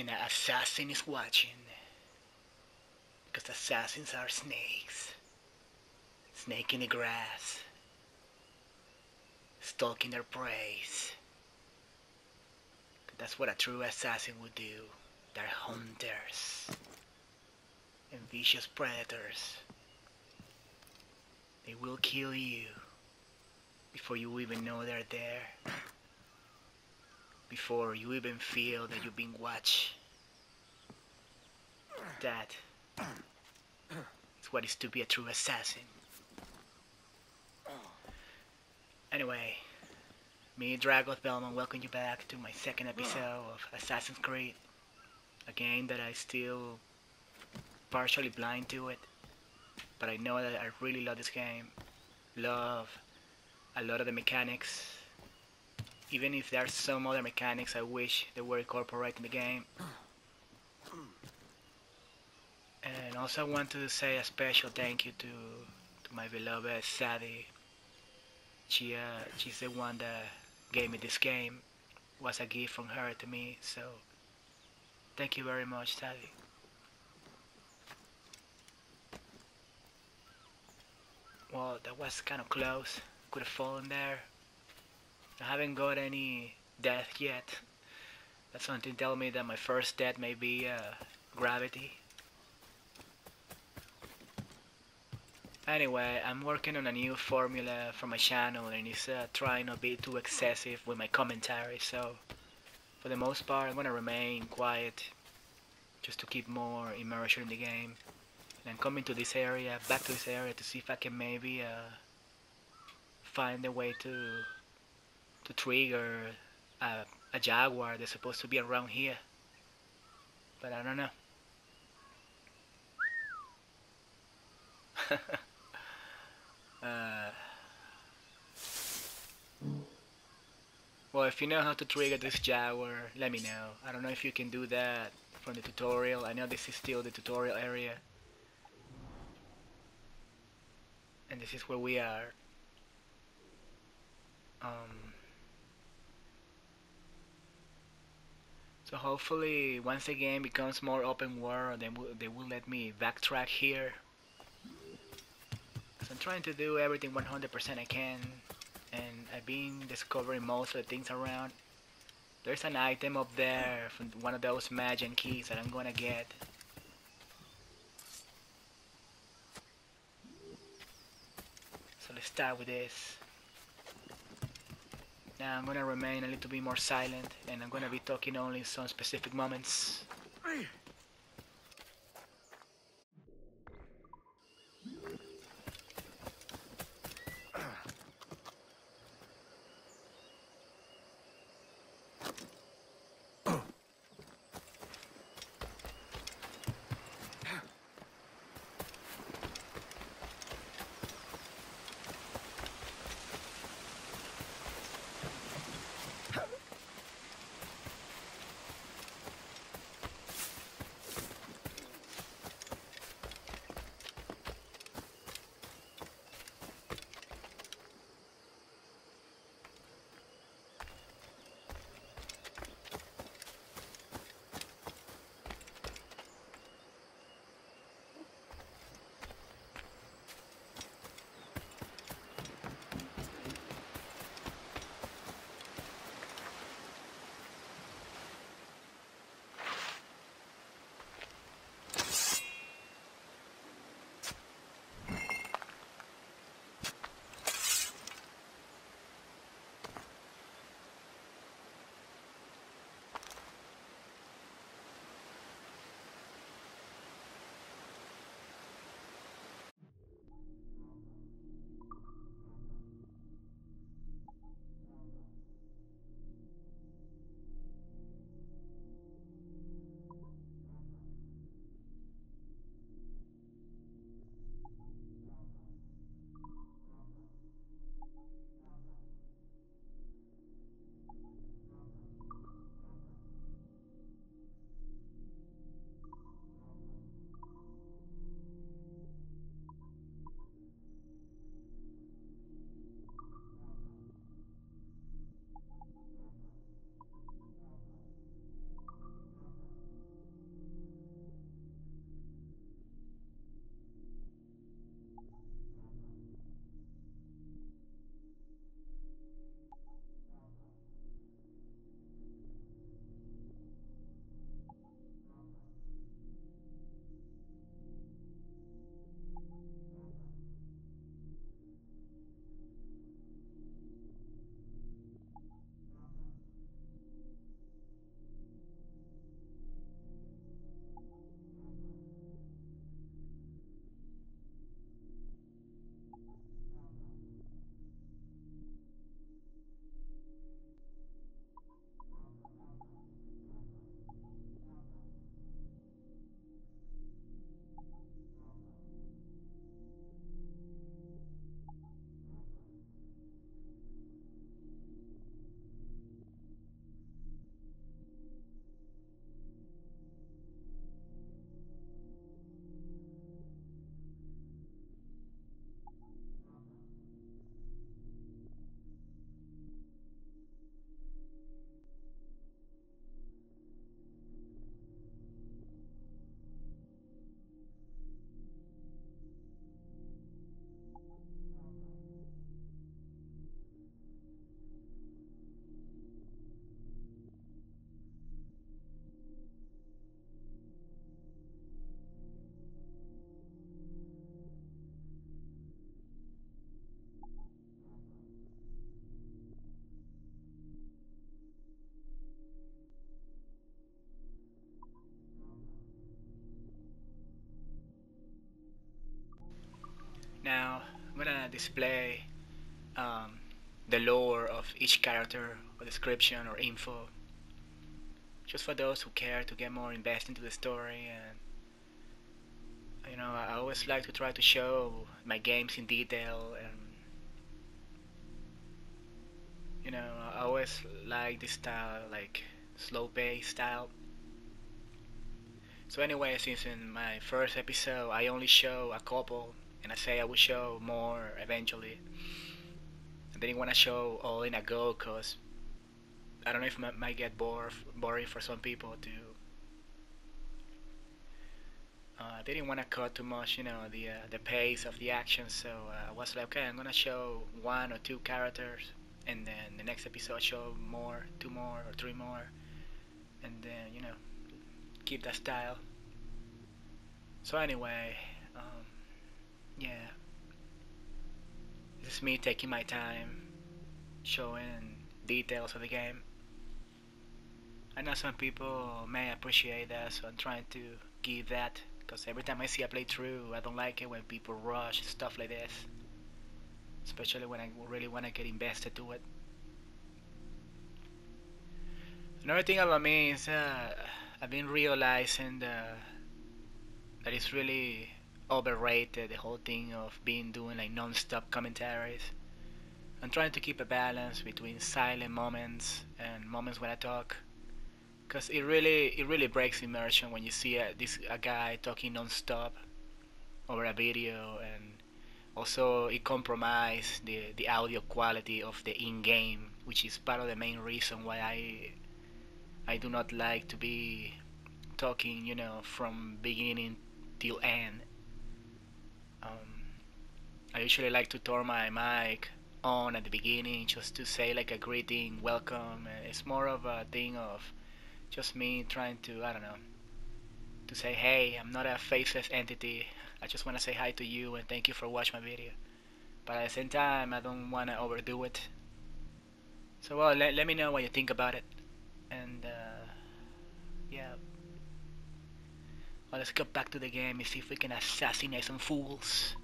And an assassin is watching. Because assassins are snakes. Snake in the grass. Stalking their preys. That's what a true assassin would do. They're hunters. And vicious predators. They will kill you before you even know they're there. Before you even feel that you've been watched. That is what it is to be a true assassin. Anyway, me, Dragos Bellman, welcome you back to my second episode of Assassin's Creed. A game that I still partially blind to it. But I know that I really love this game. Love a lot of the mechanics. Even if there are some other mechanics I wish they were incorporated in the game. And also I want to say a special thank you to my beloved Sadie. She's the one that gave me this game. It was a gift from her to me, so thank you very much, Sadie. Well, that was kind of close. Could have fallen there. I haven't got any death yet. That's something tell me that my first death may be gravity. Anyway, I'm working on a new formula for my channel and it's trying not to be too excessive with my commentary, so for the most part I'm gonna remain quiet just to keep more immersion in the game. And I'm coming to this area, back to this area to see if I can maybe find a way to trigger a jaguar that's supposed to be around here. But I don't know. Well, if you know how to trigger this jaguar, let me know. I don't know if you can do that from the tutorial. I know this is still the tutorial area. And this is where we are. So hopefully once the game becomes more open world, then they will let me backtrack here. So I'm trying to do everything 100% I can, and I've been discovering most of the things around. There's an item up there from one of those magic keys that I'm gonna get. So let's start with this. Now I'm gonna remain a little bit more silent, and I'm gonna be talking only in some specific moments. gonna display um, the lore of each character or description or info, just for those who care to get more invested into the story. And I always like to try to show my games in detail, and I always like this style, like slow pace style. So anyway, since in my first episode I only show a couple, and I say I will show more eventually, I didn't want to show all in a go, cause I don't know if it might get boring for some people to. I didn't want to cut too much, the pace of the action. So I was like, okay, I'm gonna show one or two characters, and then the next episode show more, two more or three more, and then keep that style. So anyway, yeah, this is me taking my time showing details of the game. I know some people may appreciate that, so I'm trying to give that. Because every time I see a playthrough, I don't like it when people rush stuff like this, especially when I really want to get invested to it. Another thing about me is I've been realizing that it's really overrated, the whole thing of being doing like non-stop commentaries. I'm trying to keep a balance between silent moments and moments when I talk, because it really breaks immersion when you see a guy talking non-stop over a video, and also it compromises the audio quality of the in-game, which is part of the main reason why I do not like to be talking, from beginning till end. Um, I usually like to turn my mic on at the beginning just to say like a greeting, welcome. It's more of a thing of just me trying to, I don't know, to say, hey, I'm not a faceless entity. I just want to say hi to you and thank you for watching my video. But at the same time, I don't want to overdo it. So, well, let me know what you think about it. And, yeah. Well, let's go back to the game and see if we can assassinate some fools.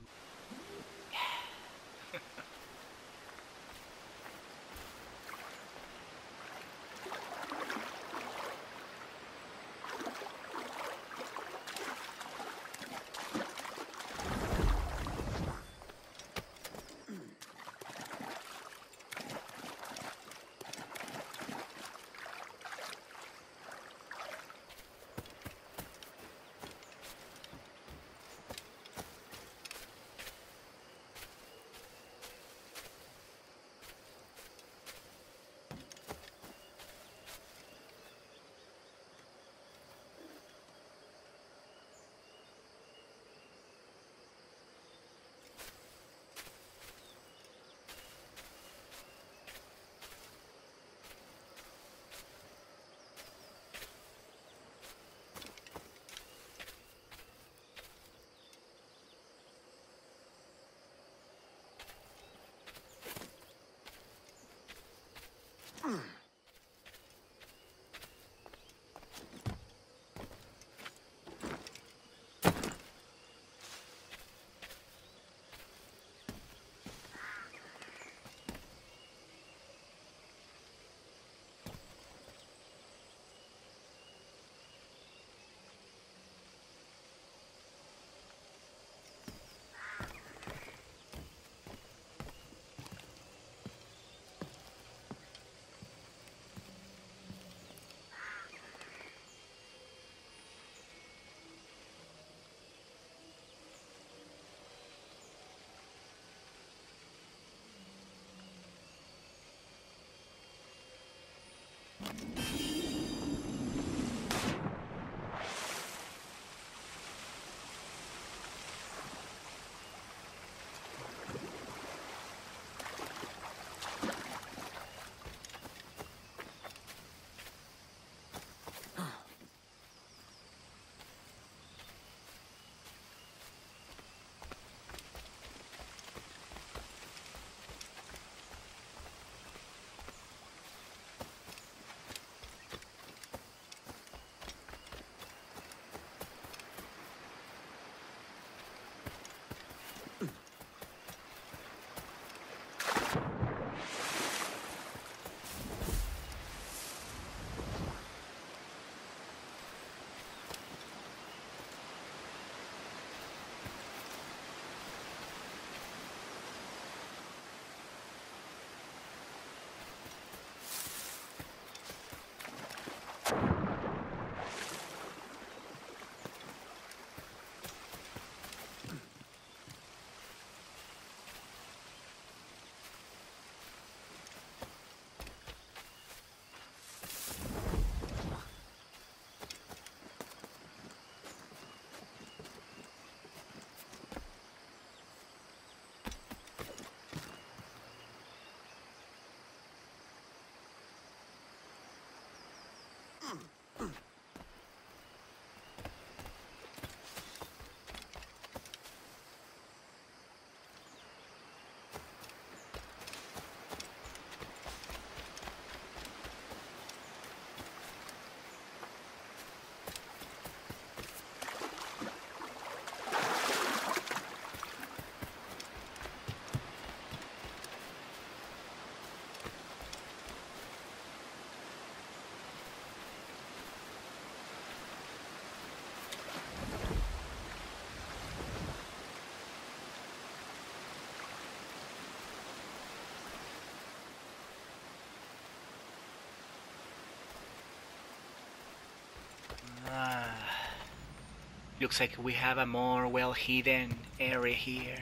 Looks like we have a more well hidden area here.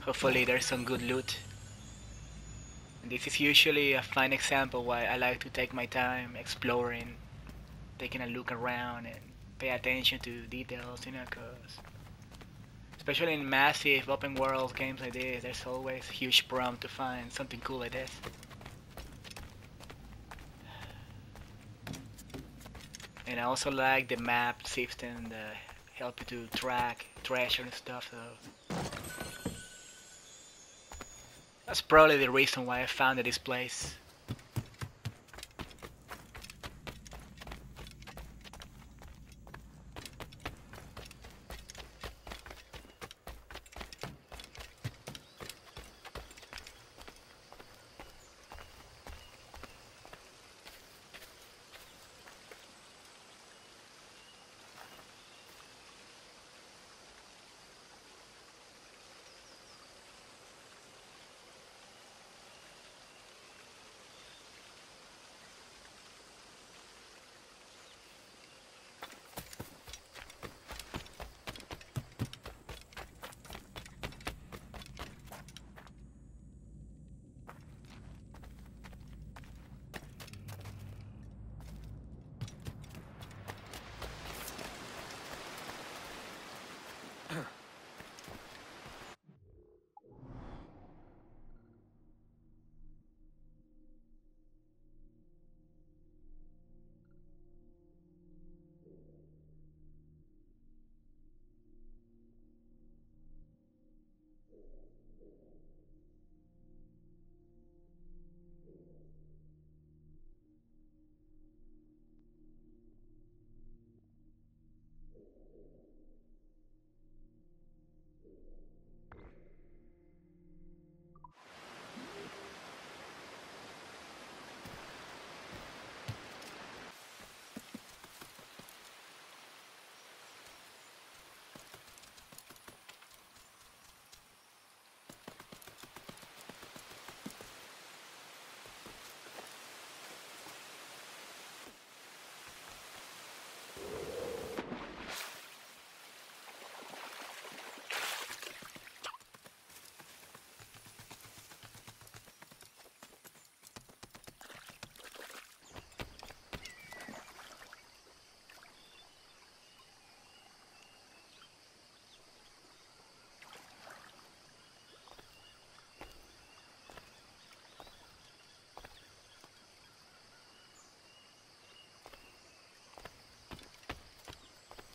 Hopefully there's some good loot. And this is usually a fine example why I like to take my time exploring, taking a look around and pay attention to details, you know, cause especially in massive open world games like this, there's always huge prompt to find something cool like this. And I also like the map system that help you to track treasure and stuff, so that's probably the reason why I founded this place.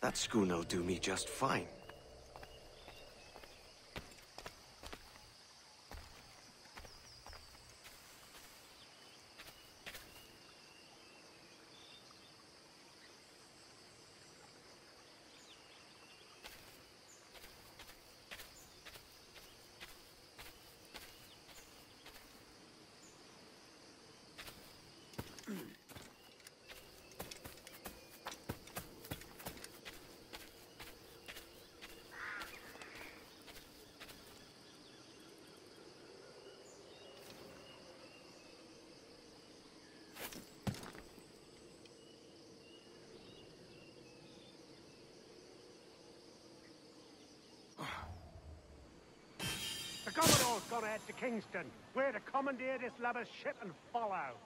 That schooner'll do me just fine. The Commodore's gone ahead to Kingston. We're to commandeer this lubber's ship and follow.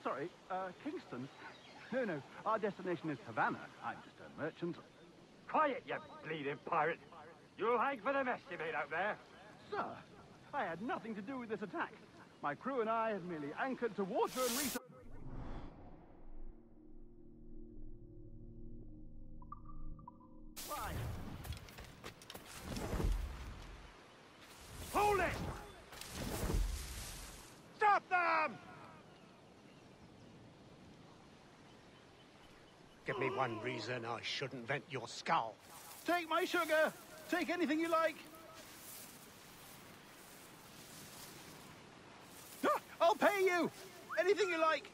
Sorry, Kingston? No, our destination is Havana. I'm just a merchant. Quiet, you bleeding pirate. You'll hang for the mess you made out there. Sir, I had nothing to do with this attack. My crew and I had merely anchored to water and research. Hold it! Stop them! Give me one reason I shouldn't vent your skull. Take my sugar! Take anything you like! I'll pay you! Anything you like!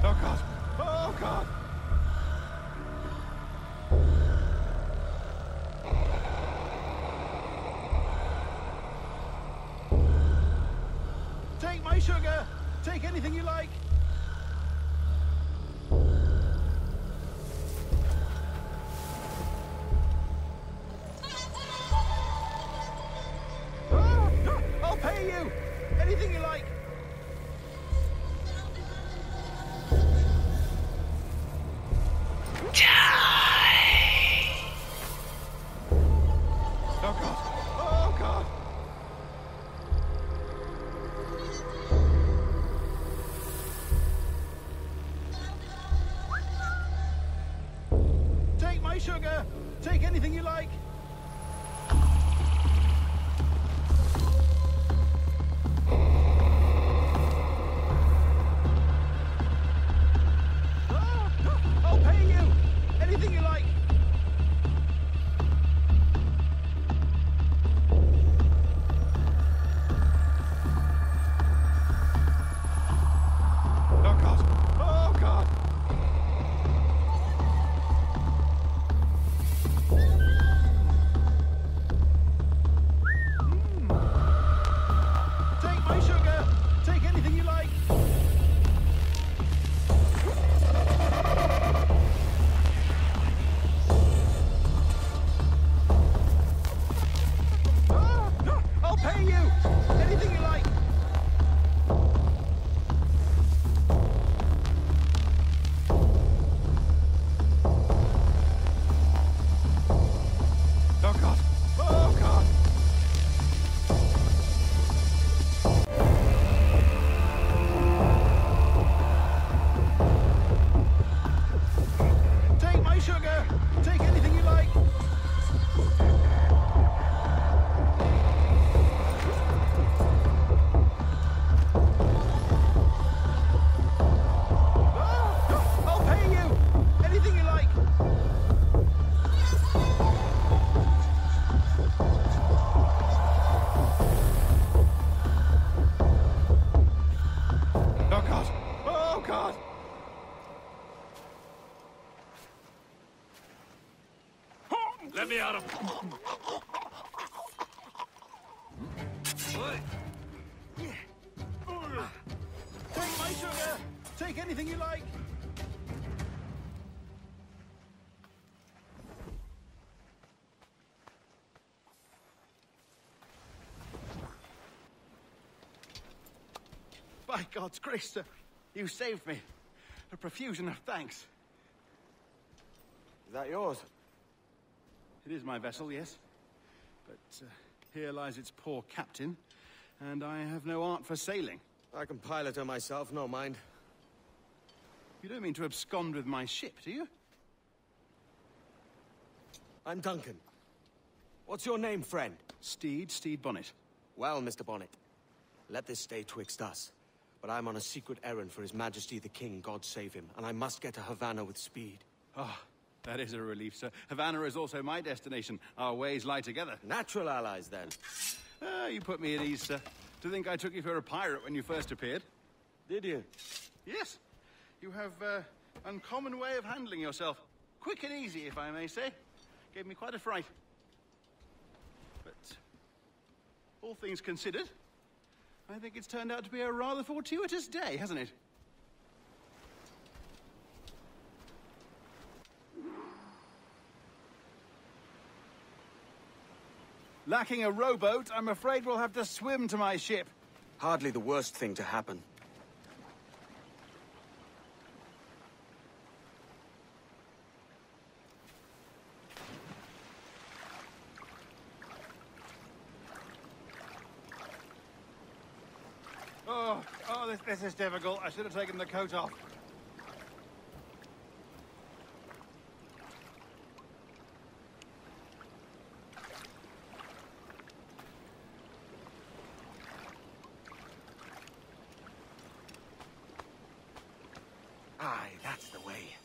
Oh, God! Oh, God! Take my sugar! Take anything you like! I'll pay you! Anything you like! Oh God! Oh God! Take my sugar! Take anything you like! I'll pay you! Anything you like! Oh God! Oh God! Take my sugar! Take anything you like! I'll pay you! Anything you like! Oh God! Oh God! Take my sugar! Take anything you like! I'll pay you! Anything you like! Oh God! Oh God! Let me out of... Take my sugar! Take anything you like! By God's grace, sir, you saved me. A profusion of thanks. Is that yours? It is my vessel, yes. But here lies its poor captain, and I have no art for sailing. I can pilot her myself, no mind. You don't mean to abscond with my ship, do you? I'm Duncan. What's your name, friend? Steed Bonnet. Well, Mr. Bonnet, let this stay twixt us. But I'm on a secret errand for His Majesty the King, God save him, and I must get to Havana with speed. Ah, that is a relief, sir. Havana is also my destination. Our ways lie together. Natural allies, then. You put me at ease, sir. To think I took you for a pirate when you first appeared. Did you? Yes. You have uncommon way of handling yourself. Quick and easy, if I may say. Gave me quite a fright. But all things considered, I think it's turned out to be a rather fortuitous day, hasn't it? Lacking a rowboat, I'm afraid we'll have to swim to my ship. Hardly the worst thing to happen. This is difficult. I should have taken the coat off. Aye, that's the way.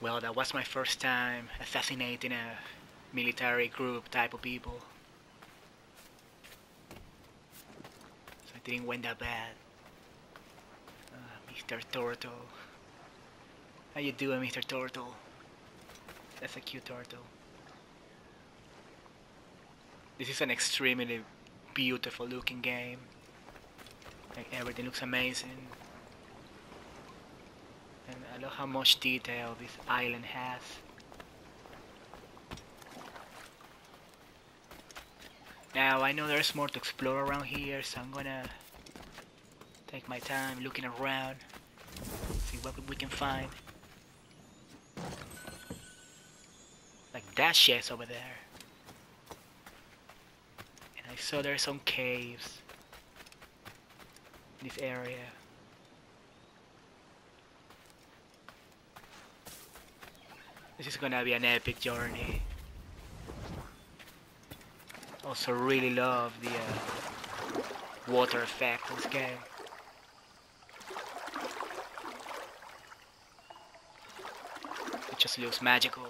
Well, that was my first time assassinating a military group type of people. So it didn't went that bad. Mr. Turtle. How you doing, Mr. Turtle? That's a cute turtle. This is an extremely beautiful looking game. Like everything looks amazing. And I love how much detail this island has. Now I know there's more to explore around here, so I'm gonna take my time looking around, see what we can find. Like that chest over there. And I saw there's some caves in this area. This is gonna be an epic journey. Also really love the water effect in this game. It just looks magical.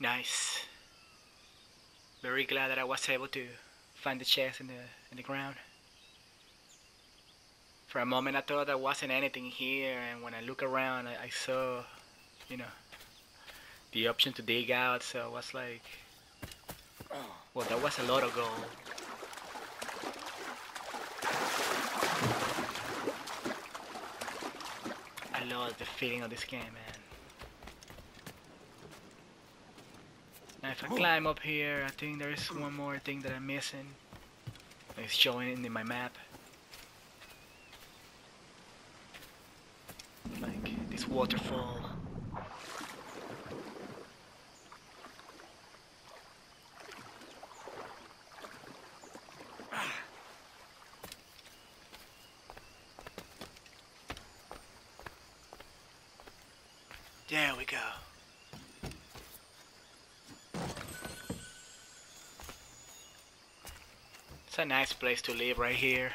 Nice. Very glad that I was able to find the chest in the ground. For a moment I thought there wasn't anything here, and when I look around I saw, you know, the option to dig out, so I was like, well, that was a lot of gold. I love the feeling of this game, man. Now if I climb up here, I think there's one more thing that I'm missing. It's showing in my map. Like this waterfall. There we go. It's a nice place to live right here.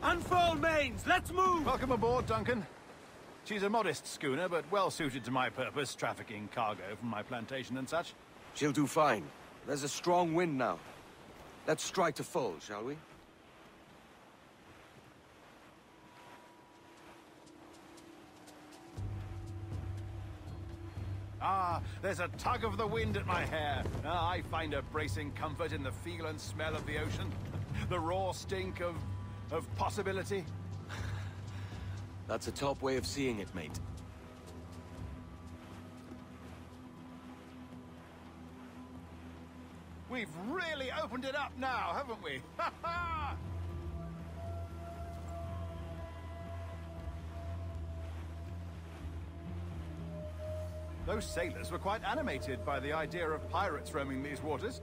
Unfurl mains! Let's move! Welcome aboard, Duncan. She's a modest schooner, but well suited to my purpose, trafficking cargo from my plantation and such. She'll do fine. There's a strong wind now. Let's strike to full, shall we? Ah, there's a tug of the wind at my hair. Ah, I find a bracing comfort in the feel and smell of the ocean. The raw stink of possibility. That's a top way of seeing it, mate. We've really opened it up now, haven't we? Ha ha! Those sailors were quite animated by the idea of pirates roaming these waters.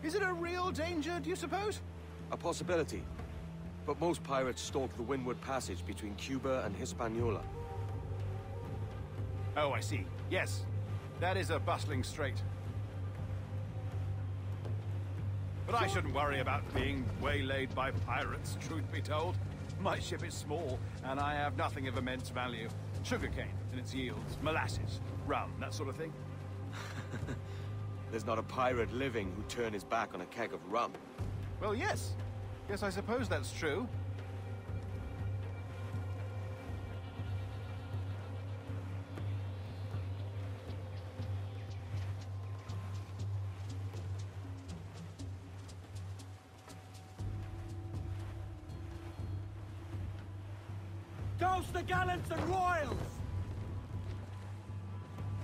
Is it a real danger, do you suppose? A possibility. But most pirates stalk the windward passage between Cuba and Hispaniola. Oh, I see. Yes, that is a bustling strait. But I shouldn't worry about being waylaid by pirates, truth be told. My ship is small, and I have nothing of immense value. Sugarcane and its yields, molasses, rum, that sort of thing. There's not a pirate living who'd turn his back on a keg of rum. Well, yes. Yes, I suppose that's true. Douse the gallants and royals!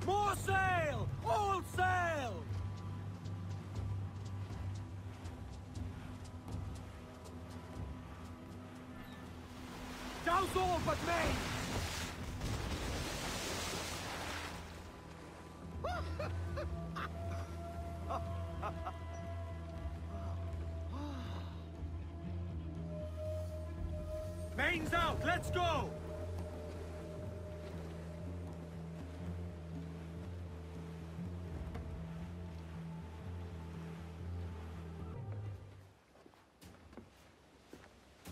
More sail! All sail! Douse all but main! Main's out! Let's go!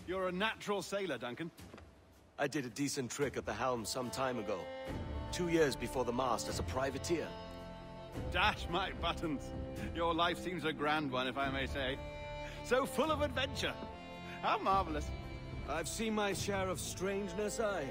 You're a natural sailor, Duncan. I did a decent trick at the helm some time ago. 2 years before the mast as a privateer. Dash my buttons. Your life seems a grand one, if I may say. So full of adventure. How marvelous. I've seen my share of strangeness, aye.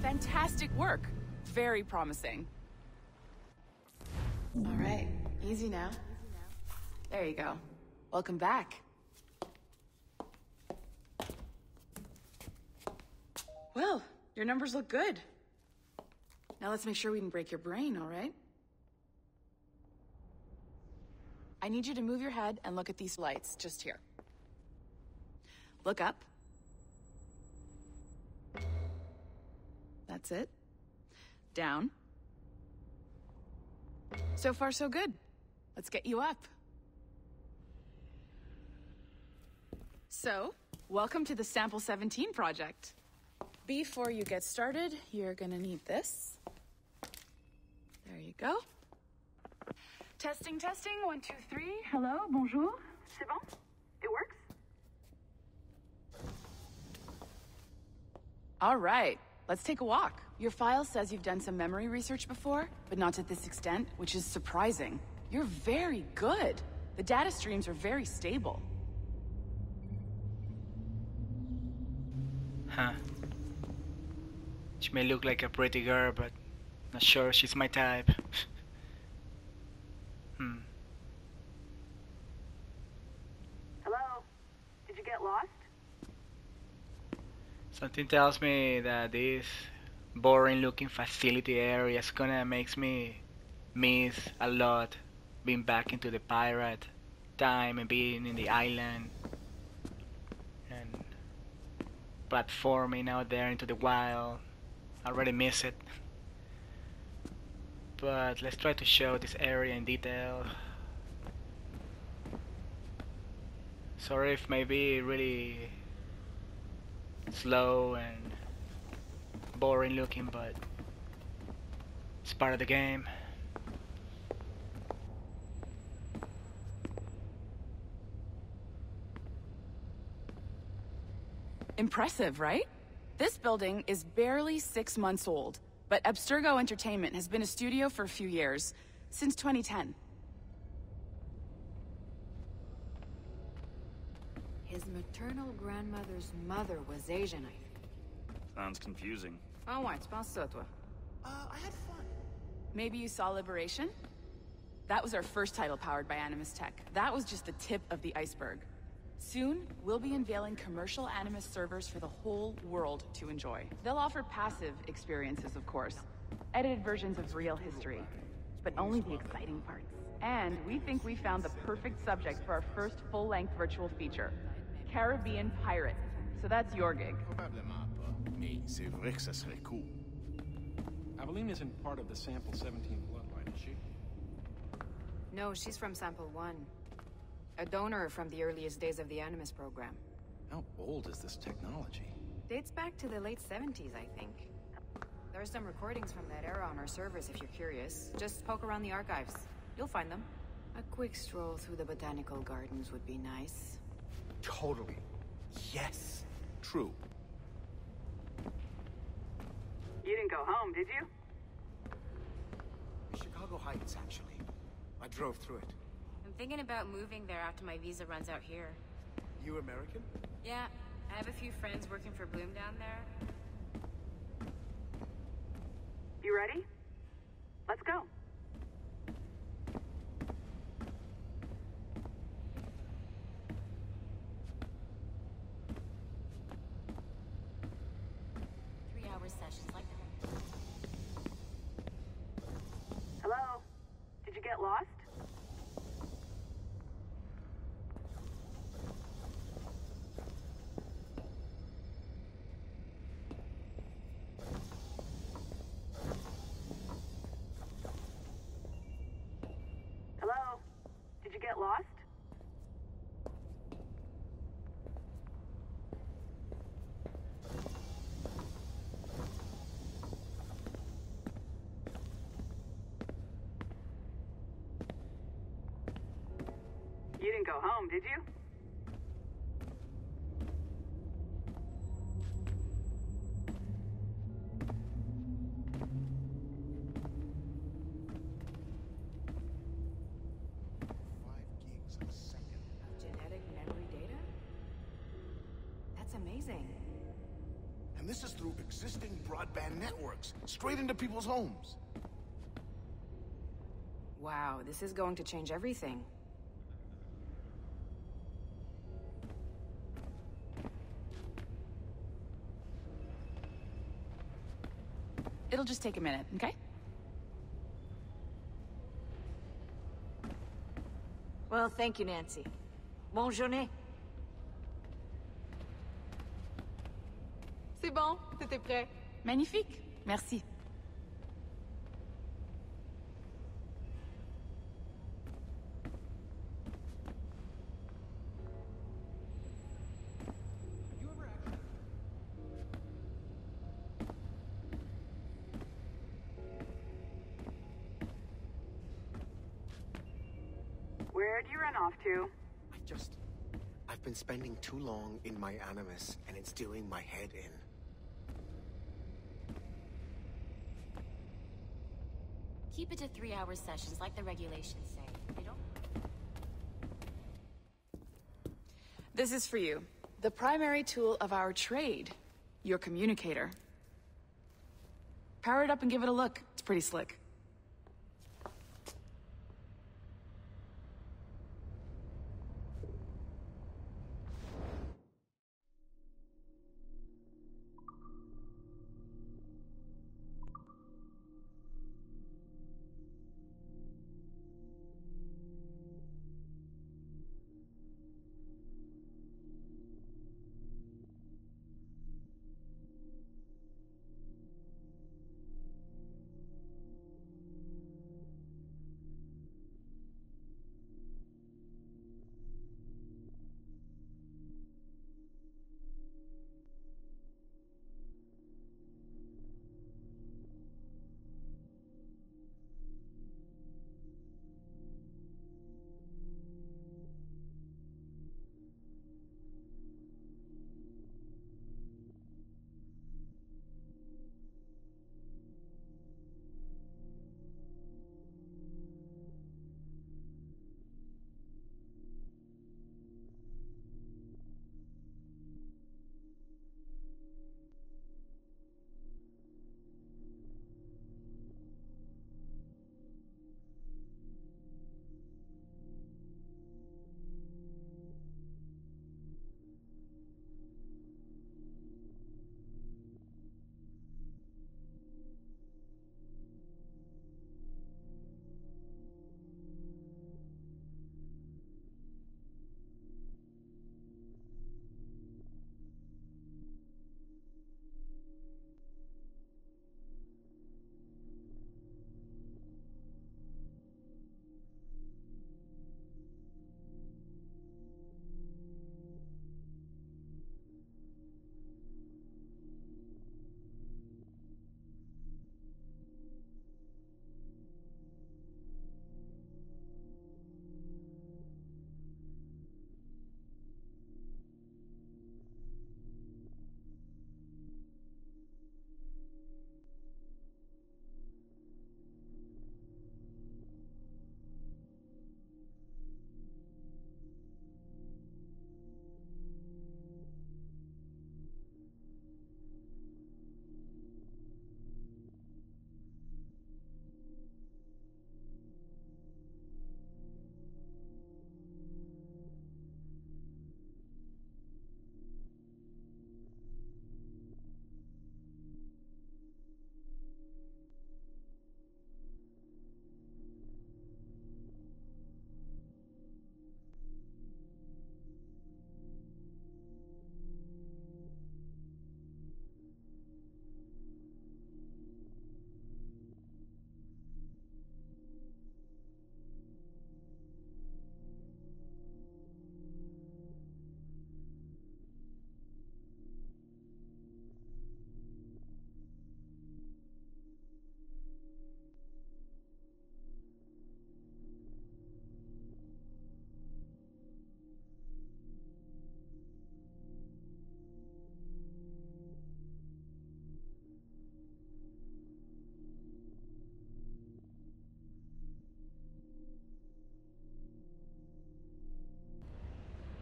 Fantastic work. Very promising. All right, easy now. There you go. Welcome back. Well, your numbers look good. Now let's make sure we can break your brain, all right? I need you to move your head and look at these lights just here. Look up. That's it. Down. So far, so good. Let's get you up. So, welcome to the Sample 17 project. Before you get started, you're gonna need this. There you go. Testing, testing, 1, 2, 3. Hello, bonjour. C'est bon? It works? All right, let's take a walk. Your file says you've done some memory research before, but not to this extent, which is surprising. You're very good. The data streams are very stable. Huh. She may look like a pretty girl, but not sure she's my type. Hello? Did you get lost? Something tells me that this boring looking facility area is gonna makes me miss a lot being back into the pirate time and being in the island and platforming out there into the wild. I already miss it. But let's try to show this area in detail. Sorry if maybe really slow and boring looking, but it's part of the game. Impressive, right? This building is barely 6 months old, but Abstergo Entertainment has been a studio for a few years, since 2010. His maternal grandmother's mother was Asian, I think. Sounds confusing. Oh, ouais, tu penses ça, toi? I had fun. Maybe you saw Liberation? That was our first title powered by Animus Tech. That was just the tip of the iceberg. Soon, we'll be unveiling commercial Animus servers for the whole world to enjoy. They'll offer passive experiences, of course. Edited versions of real history. But only the exciting parts. And we think we found the perfect subject for our first full-length virtual feature. Caribbean Pirate. So that's your gig. Probablement pas. Mais c'est vrai que ça serait cool. Aveline isn't part of the Sample 17 bloodline, is she? No, she's from Sample 1. A donor from the earliest days of the Animus program. How old is this technology? Dates back to the late 70s, I think. There are some recordings from that era on our servers if you're curious. Just poke around the archives. You'll find them. A quick stroll through the botanical gardens would be nice. Totally. Yes. True. You didn't go home, did you? Chicago Heights, actually. I drove through it. I'm thinking about moving there after my visa runs out here. You American? Yeah, I have a few friends working for Bloom down there. You ready? Let's go. Three-hour sessions like that. Hello? Did you get lost? Hello? Did you get lost? You didn't go home, did you? Genetic memory data? That's amazing. And this is through existing broadband networks, straight into people's homes. Wow, this is going to change everything. It'll just take a minute, okay? Well, thank you, Nancy. Bonne journée. C'est bon, c'était prêt. Magnifique, merci. Where'd you run off to? I've been spending too long in my Animus, and it's doing my head in. Keep it to 3-hour sessions like the regulations say. They don't... This is for you. The primary tool of our trade. Your communicator. Power it up and give it a look. It's pretty slick.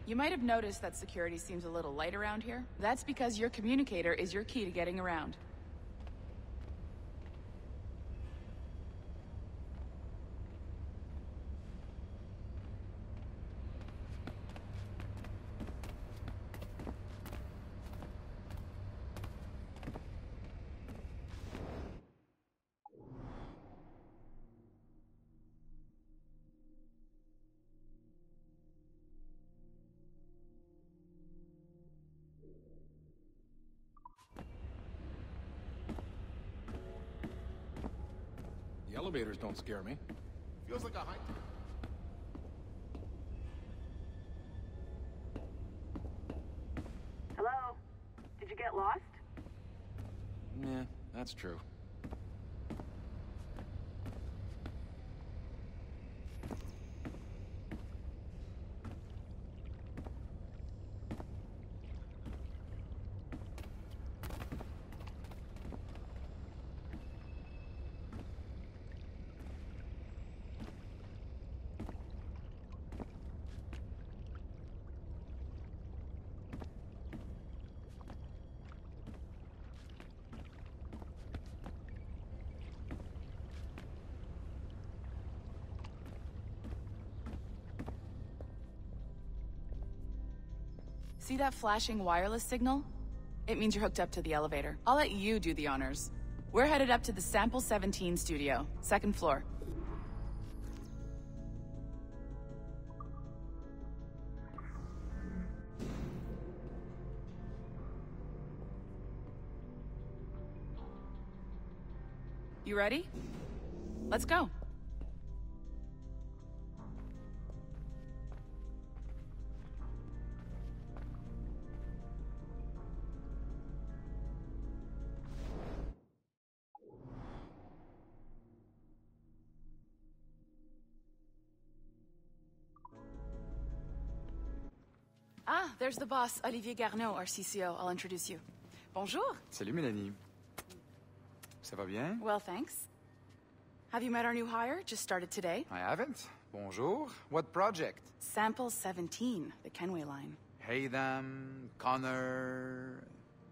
You might have noticed that security seems a little light around here. That's because your communicator is your key to getting around. The elevators don't scare me. Feels like a high... Hello? Did you get lost? Yeah, that's true. See that flashing wireless signal? It means you're hooked up to the elevator. I'll let you do the honors. We're headed up to the Sample 17 studio, 2nd floor. You ready? Let's go. Ah, there's the boss, Olivier Garneau, our CCO. I'll introduce you. Bonjour. Salut, Mélanie. Ça va bien? Well, thanks. Have you met our new hire? Just started today. I haven't. Bonjour. What project? Sample 17, the Kenway line. Haytham, Connor...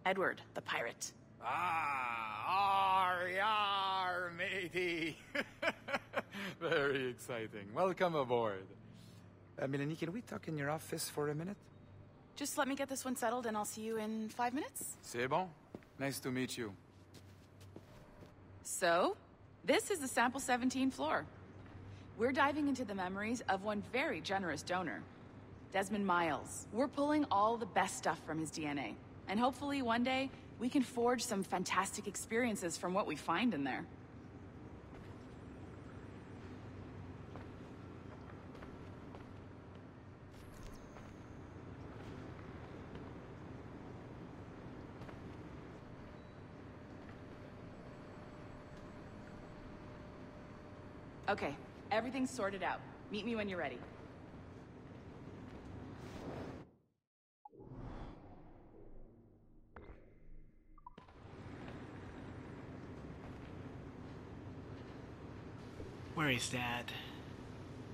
Edward, the pirate. Ah, yar, matey. Very exciting. Welcome aboard. Mélanie, can we talk in your office for a minute? Just let me get this one settled and I'll see you in 5 minutes. C'est bon. Nice to meet you. So, this is the Sample 17 floor. We're diving into the memories of one very generous donor, Desmond Miles. We're pulling all the best stuff from his DNA. And hopefully one day, we can forge some fantastic experiences from what we find in there. Okay, everything's sorted out. Meet me when you're ready. Where is that?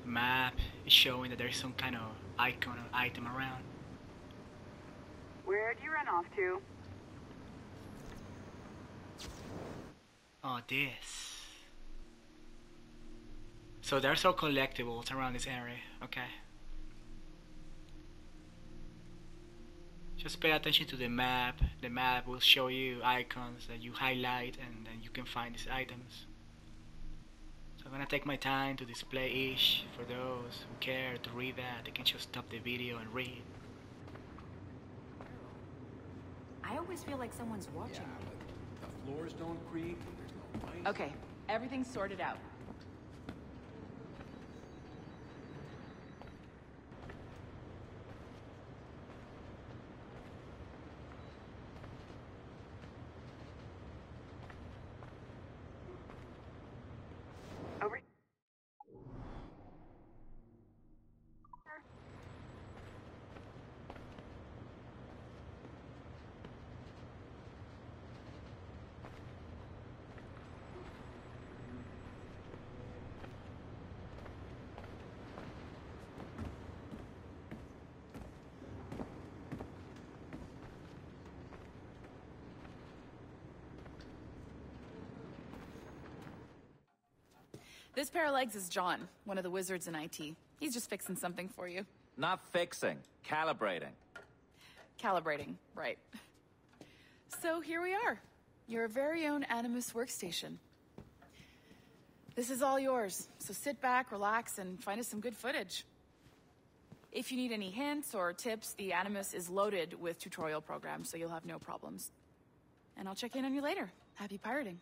The map is showing that there's some kind of icon or item around. Where'd you run off to? Oh, this. So there's all collectibles around this area, okay. Just pay attention to the map. The map will show you icons that you highlight and then you can find these items. So I'm gonna take my time to display each. For those who care to read that, they can just stop the video and read. I always feel like someone's watching me. But the floors don't creak, there's no light. Okay, everything's sorted out. Over. This pair of legs is John, one of the wizards in IT. He's just fixing something for you. Not fixing, calibrating. Calibrating, right. So here we are. Your very own Animus workstation. This is all yours, so sit back, relax, and find us some good footage. If you need any hints or tips, the Animus is loaded with tutorial programs, so you'll have no problems. And I'll check in on you later. Happy pirating.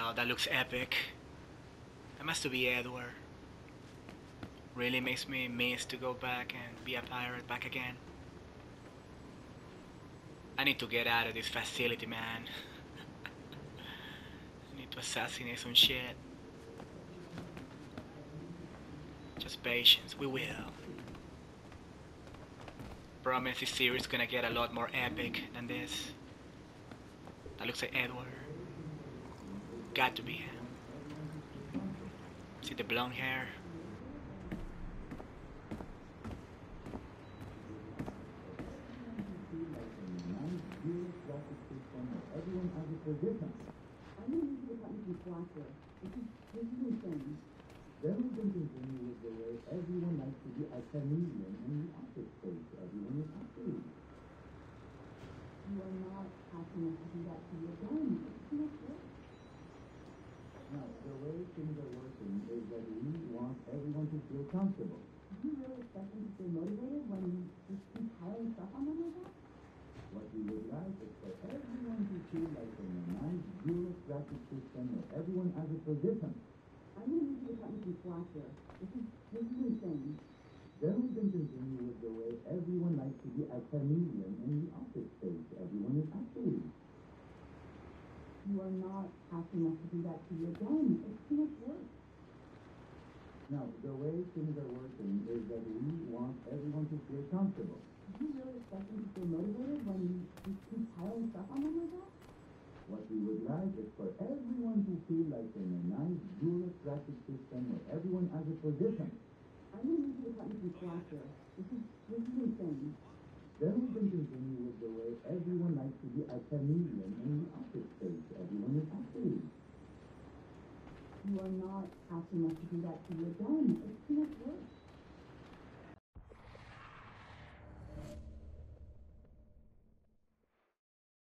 Wow, that looks epic. That must be Edward. Really makes me miss to go back and be a pirate back again. I need to get out of this facility, man. I need to assassinate some shit. Just patience, we will. Promise this series is gonna get a lot more epic than this. That looks like Edward. Got to be him. See the blonde hair? Everyone has a position. I don't need you to cut me some slack here. This is insane. Then we can continue with the way everyone likes to be a comedian in the office space. Everyone is happy. You are not happy enough to do that to your dome. It's too much work. Now, the way things are working is that we want everyone to feel comfortable. Do you really expect them to stay motivated when you just keep piling stuff on them like that? What we would like is for everyone to feel like in a nice bureaucratic system where everyone has a position. I'm going to need you to cut me some slack here. This is insane. Then we can continue with the way everyone likes to be a comedian in the office space. Everyone is happy. You are not happy enough to do that to your dome. It's too much work. Now, the way things are working is that we want everyone to feel comfortable. Do you really expect them to stay motivated when you just keep piling stuff on them like that? What we would like is for everyone to feel like in a nice bureaucratic system where everyone has a position. I'm going to need you to cut me some slack here. This is insane. Then we can continue with the way everyone likes to be a comedian in the office space. Everyone is happy. You are not happy enough to do that to your dome. It's too much work.